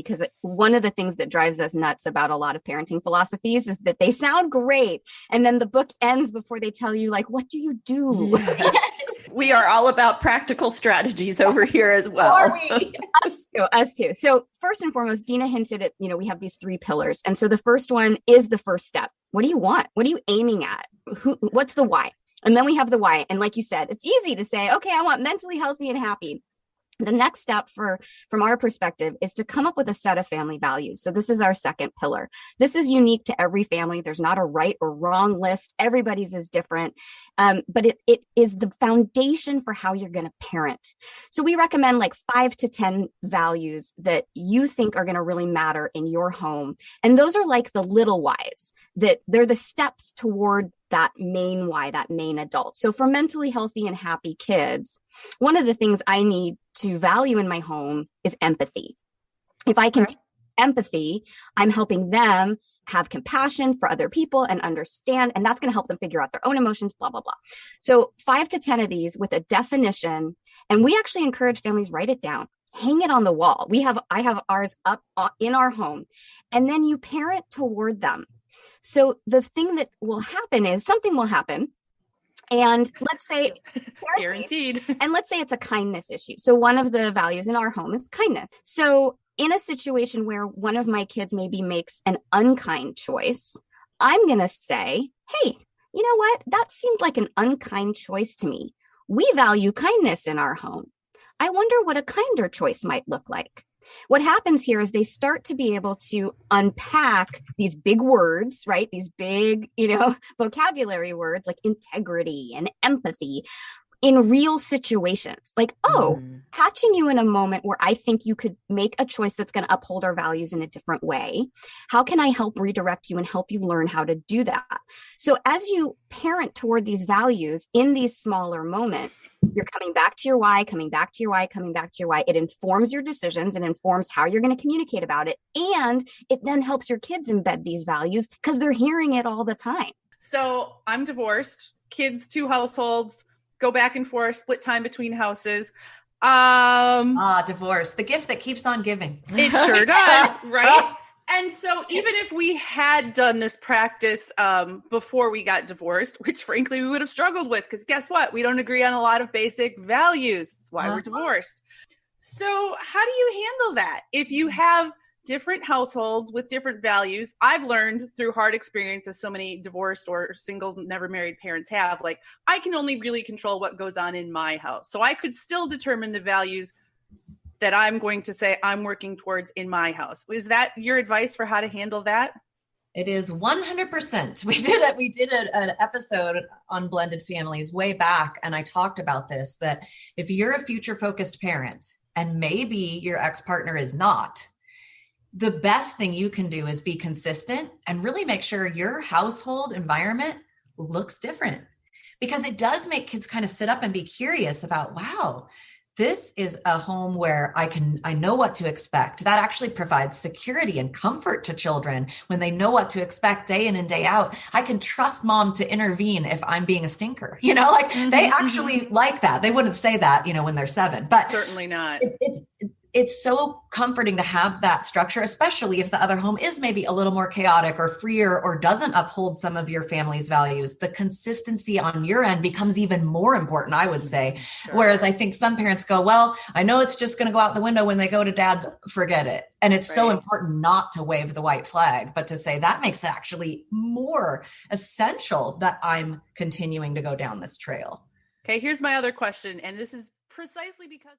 because one of the things that drives us nuts about a lot of parenting philosophies is that they sound great. And then the book ends before they tell you, like, what do you do? Yes. We are all about practical strategies over here as well. Are we? Us too. So first and foremost, Deana hinted at, we have these 3 pillars. And so the first one is the first step. What do you want? What are you aiming at? What's the why? And then we have the why. And like you said, it's easy to say, okay, I want mentally healthy and happy. The next step from our perspective is to come up with a set of family values. So this is our second pillar. This is unique to every family. There's not a right or wrong list. Everybody's is different. But it is the foundation for how you're going to parent. So we recommend like 5 to 10 values that you think are going to really matter in your home. And those are like the little whys, that they're the steps toward that main why, that main adult. So for mentally healthy and happy kids, one of the things I need to value in my home is empathy. If I can empathy, I'm helping them have compassion for other people and understand, and that's going to help them figure out their own emotions, blah, blah, blah. So 5 to 10 of these with a definition, and we actually encourage families, write it down, hang it on the wall. I have ours up in our home, and then you parent toward them. So the thing that will happen is something will happen. And let's say, guaranteed. And let's say it's a kindness issue. So one of the values in our home is kindness. So in a situation where one of my kids maybe makes an unkind choice, I'm going to say, hey, you know what? That seemed like an unkind choice to me. We value kindness in our home. I wonder what a kinder choice might look like. What happens here is they start to be able to unpack these big words, right? These big, vocabulary words like integrity and empathy in real situations. Like, catching you in a moment where I think you could make a choice that's going to uphold our values in a different way. How can I help redirect you and help you learn how to do that? So as you parent toward these values in these smaller moments, you're coming back to your why, coming back to your why, coming back to your why. It informs your decisions and informs how you're going to communicate about it. And it then helps your kids embed these values because they're hearing it all the time. So I'm divorced, kids, 2 households, go back and forth, split time between houses. Divorce, the gift that keeps on giving. It sure does, right? And so even if we had done this practice before we got divorced, which frankly we would have struggled with, because guess what? We don't agree on a lot of basic values. That's why we're divorced. So how do you handle that? If you have different households with different values, I've learned through hard experiences so many divorced or single, never married parents have, like, I can only really control what goes on in my house. So I could still determine the values that I'm going to say I'm working towards in my house. Is that your advice for how to handle that? It is 100%. We did an episode on blended families way back, and I talked about this, that if you're a future focused parent and maybe your ex-partner is not, the best thing you can do is be consistent and really make sure your household environment looks different, because it does make kids kind of sit up and be curious about, wow, this is a home where I know what to expect. That actually provides security and comfort to children when they know what to expect day in and day out. I can trust mom to intervene if I'm being a stinker, they actually like that. They wouldn't say that, when they're 7, but certainly not. It's so comforting to have that structure, especially if the other home is maybe a little more chaotic or freer or doesn't uphold some of your family's values. The consistency on your end becomes even more important, I would say. Sure. Whereas I think some parents go, well, I know it's just going to go out the window when they go to dad's, forget it. And it's so important not to wave the white flag, but to say that makes it actually more essential that I'm continuing to go down this trail. Okay, here's my other question. And this is precisely because